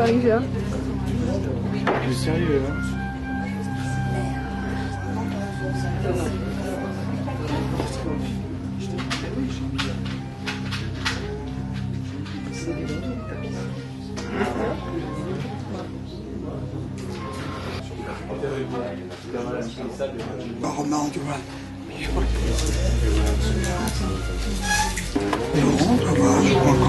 parisien. Je suis sérieux, hein. Roman, tu vois. Non, ça va, je crois que...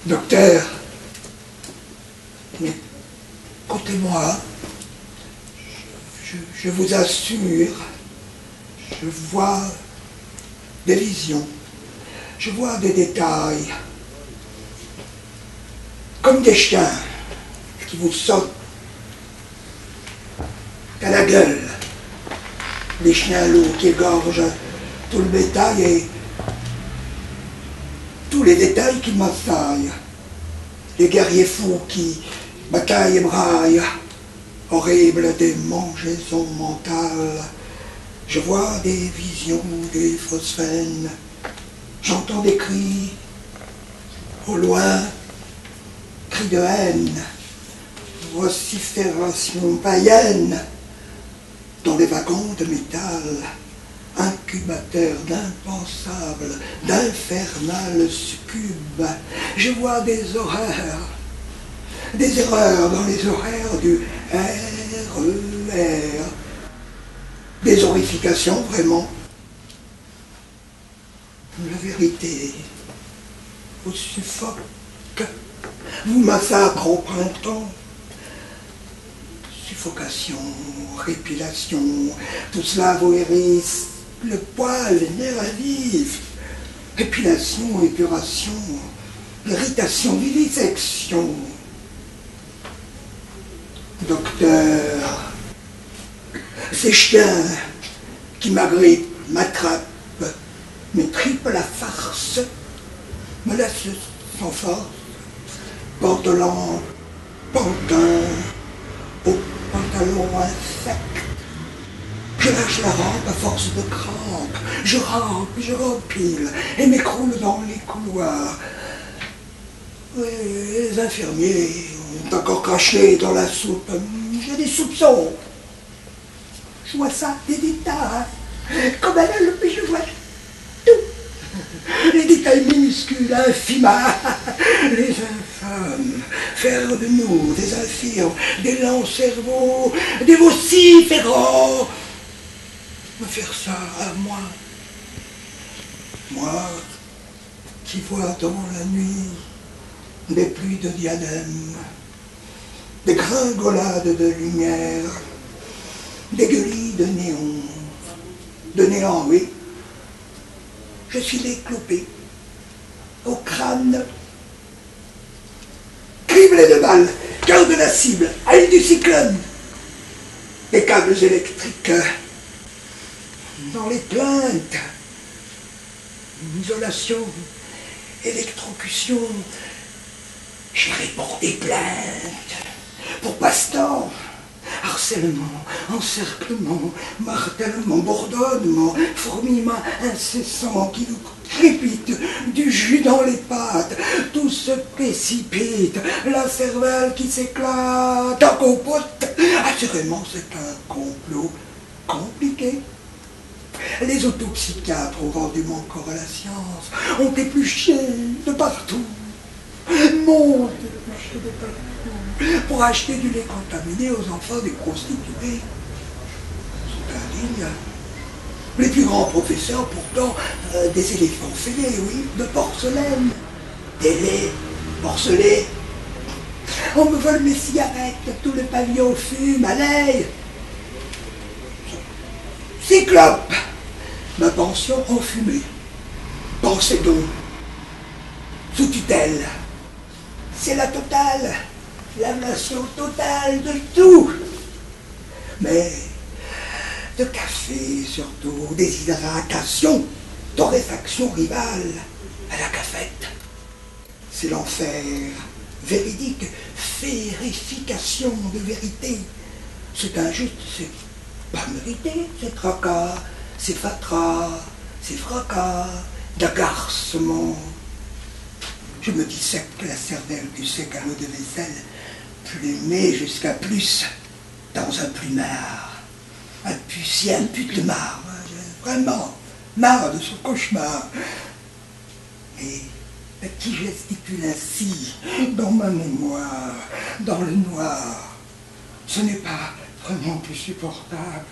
Docteur, écoutez-moi, je vous assure, je vois des visions, je vois des détails, comme des chiens qui vous sautent à la gueule, les chiens loups qui égorgent tout le bétail et tous les détails qui m'assaillent, les guerriers fous qui bataillent et braillent, horribles démangeaisons mentales. Je vois des visions, des fausses veines, j'entends des cris, au loin, cris de haine, vocifération païenne, dans les wagons de métal, incubateur d'impensable, d'infernal succube. Je vois des horreurs, des erreurs dans les horaires du RER, des horrifications vraiment. La vérité vous suffoque, vous massacre au printemps. Suffocation, répilation, tout cela vous hérisse le poil, les nerfs à vif, épilation, épuration, irritation, vivisection. Docteur, ces chiens qui m'agrippent, m'attrapent, me tripent la farce, me laissent sans force, pantelant, pantin, au pantalon insecte. Je lâche la rampe à force de crampes, je rampe, je rempile et m'écroule dans les couloirs. Oui, les infirmiers ont encore craché dans la soupe. J'ai des soupçons. Je vois ça, des détails. Comme elle, je vois tout. Les détails minuscules, infimes, les infâmes, faire de nous des infirmes, des lents cerveaux, des vociférants. Me faire ça à moi. Moi qui vois dans la nuit des pluies de diadèmes, des gringolades de lumière, des gueulis de néon, de néant, oui. Je suis décloupé, au crâne, criblé de balles, cœur de la cible, aile du cyclone, des câbles électriques dans les plaintes, isolation, électrocution. J'irai pour des plaintes, pour passe-temps, harcèlement, encerclement, martèlement, bourdonnement, fourmillement incessant qui vous crépite du jus dans les pattes, tout se précipite, la cervelle qui s'éclate en compote. Assurément, c'est un complot compliqué. Les autopsychiatres ont vendu mon corps à la science, ont épluché de partout, m'ont épluché de partout, pour acheter du lait contaminé aux enfants des prostituées. Ils sont indignes. Les plus grands professeurs, pourtant, des éléphants fêlés, oui, de porcelaine, des laits porcelés. On me vole mes cigarettes, tout le pavillon fume à l'ail. Cyclope, ma pension en fumée. Pensez donc, sous tutelle. C'est la totale, l'ablation totale de tout. Mais de café surtout, déshydratation, torréfaction rivale à la cafette. C'est l'enfer, véridique, vérification de vérité. C'est injuste, c'est pas mérité, c'est tracas, c'est fatras, c'est fracas, d'agarcement. Je me dissecte la cervelle du sec à l'eau de vaisselle, plumé jusqu'à plus, dans un plumard. Un pucier, un pute de marre, vraiment, marre de ce cauchemar. Et qui gesticule ainsi, dans ma mémoire, dans le noir, ce n'est pas vraiment plus supportable,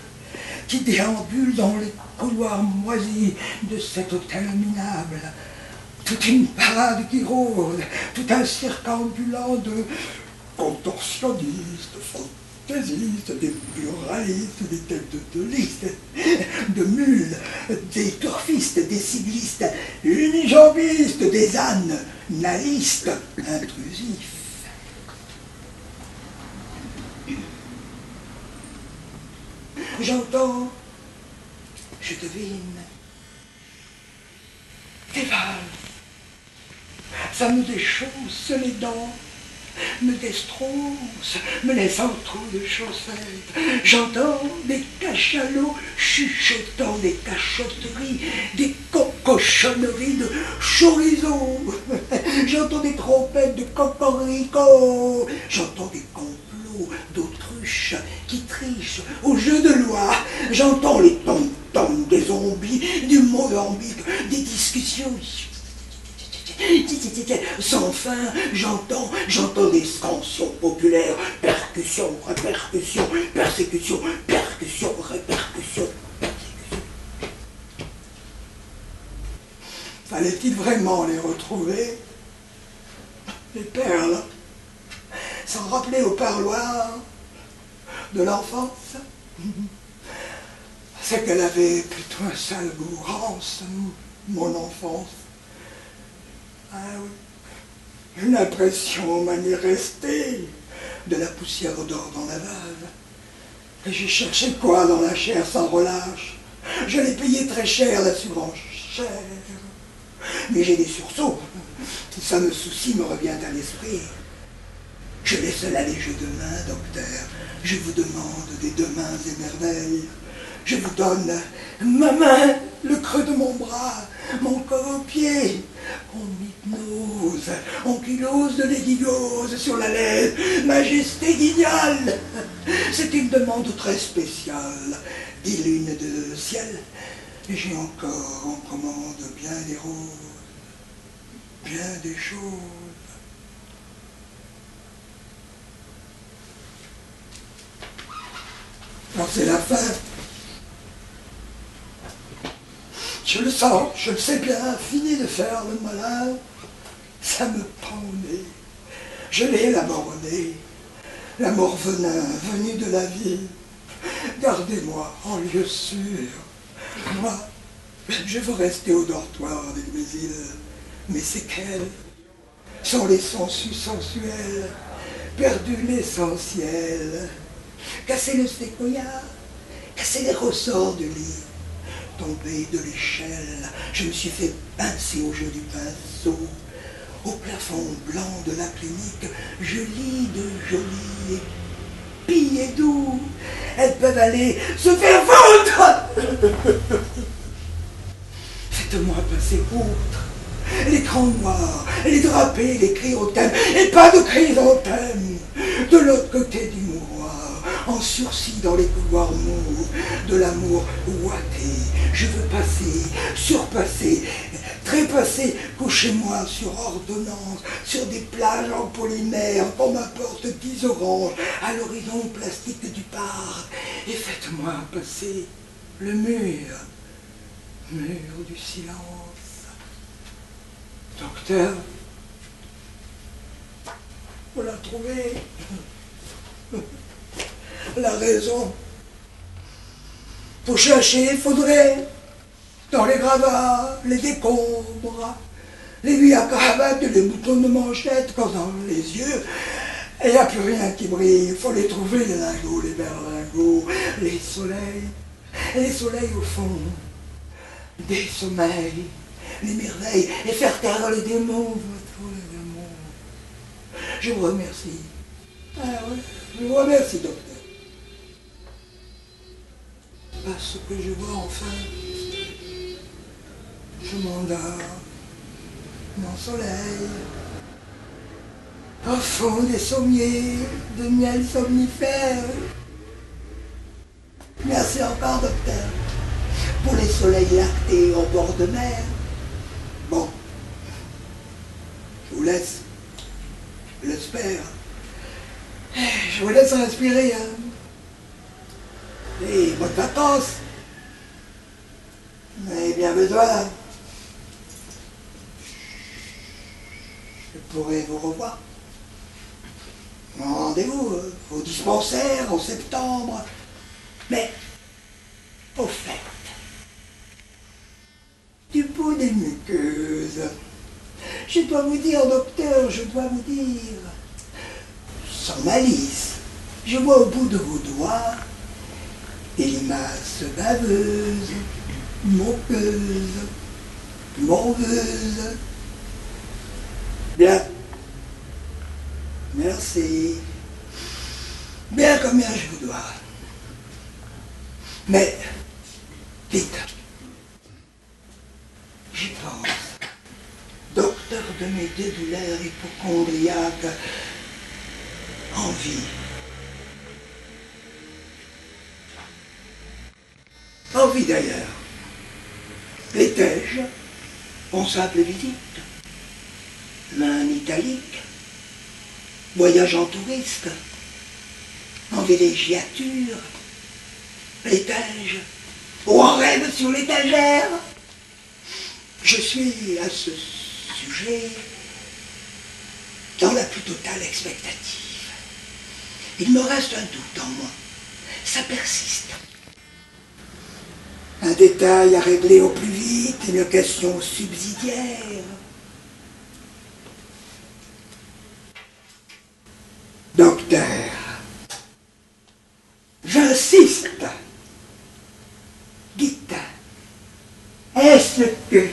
qui déambule dans les couloirs moisis de cet hôtel minable, toute une parade qui rôde, tout un cirque ambulant de contorsionnistes, fantaisistes, des pluralistes, des têtes de liste, de mules, des turfistes, des cyclistes, unijambistes, des ânes, nalistes, intrusifs. J'entends, je devine, des valses. Ça me déchausse les dents, me destronce, me laisse en trou de chaussettes. J'entends des cachalots chuchotant des cachotteries, des cochonneries de chorizo. J'entends des trompettes de cocorico. J'entends des complots d'autruches qui trichent au jeu de loi. J'entends les tom-toms des zombies, du Mozambique, des discussions sans fin. J'entends des scansions populaires, percussion, répercussion, persécution, percussion, répercussion, persécution. Fallait-il vraiment les retrouver, les perles, s'en rappeler au parloir de l'enfance? C'est qu'elle avait plutôt un sale goût, rance, mon enfance. Ah oui, une impression m'en est restée, de la poussière d'or dans la valve. Et j'ai cherché quoi dans la chair sans relâche? Je l'ai payé très cher, la surenchère. Mais j'ai des sursauts. Ça me soucie, me revient à l'esprit. Je laisse là les jeux de main, docteur. Je vous demande des deux mains émerveilles. Je vous donne ma main, le creux de mon bras, mon corps aux pieds. On m'hypnose, on kilose de l'éguigose sur la lèvre, majesté guignale. C'est une demande très spéciale, dit lune de ciel. Et j'ai encore en commande bien des roses, bien des choses. Alors c'est la fin. Je le sens, je le sais bien, fini de faire le malin, ça me pend au nez. Je l'ai la mort au nez, la mort venin, venue de la vie. Gardez-moi en lieu sûr. Moi, je veux rester au dortoir avec mes îles, mes séquelles, sans les sensus sensuels, perdu l'essentiel. Casser le séquoia, casser les ressorts du lit. Tombé de l'échelle, je me suis fait pincer au jeu du pinceau. Au plafond blanc de la clinique, je lis de jolis épis et doux. Elles peuvent aller se faire foutre. Faites-moi passer outre l'écran noir, les drapés, les chrysanthèmes, et pas de chrysanthèmes. De l'autre côté du mouroir, en sursis dans les couloirs mous de l'amour ouaté, je veux passer, surpasser, trépasser, couchez-moi sur ordonnance, sur des plages en polymère, qu'on m'apporte 10 oranges à l'horizon plastique du parc, et faites-moi passer le mur du silence. Docteur, vous la trouvez? La raison. Faut chercher, faudrait, dans les gravats, les décombres, les billes à cravate, les boutons de manchette, quand dans les yeux, il n'y a plus rien qui brille. Il faut les trouver, les lingots, les berlingots, les soleils. Et les soleils au fond des sommeils, les merveilles, et faire taire les démons, tous les démons. Je vous remercie. Ah ouais, je vous remercie, docteur. Parce que je vois enfin, je m'endors, mon soleil, au fond des sommiers de miel somnifère. Merci encore, docteur, pour les soleils lactés au bord de mer. Bon, je vous laisse, je l'espère. Je vous laisse respirer, hein. Et bonnes vacances. Vous en avez bien besoin. Je pourrai vous revoir. Rendez-vous au dispensaire en septembre. Mais, au fait, du bout des muqueuses, je dois vous dire, docteur, je dois vous dire, sans malice, je vois au bout de vos doigts des limaces baveuses, moqueuses, morveuses. Bien. Merci. Bien combien je vous dois. Mais, dites, j'y pense. Docteur de mes deux douleurs hypocondriaques, envie. Envie d'ailleurs. L'étais-je en simple visite, main italique, voyage en touriste, en villégiature, l'étage, ou en rêve sur l'étagère. Je suis à ce sujet dans la plus totale expectative. Il me reste un doute en moi, ça persiste. Un détail à régler au plus vite, une question subsidiaire. Docteur, j'insiste. Dites, est-ce que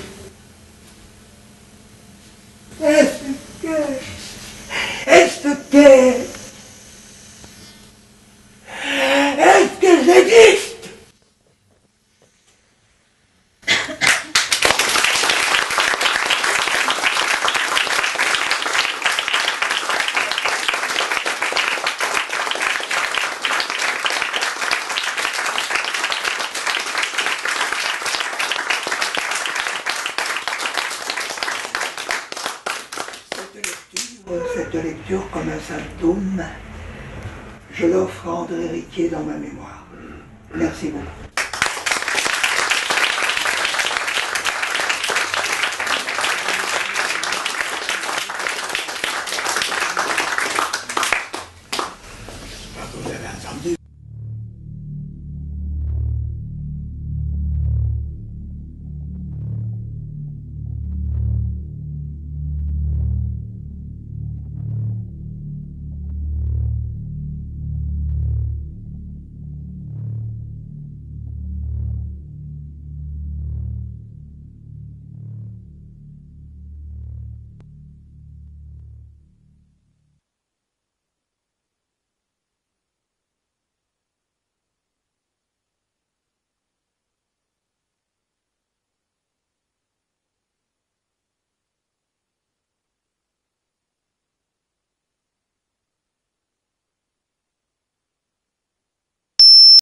j'existe? Cette lecture comme un symptôme, je l'offre à André Riquier dans ma mémoire. Merci beaucoup.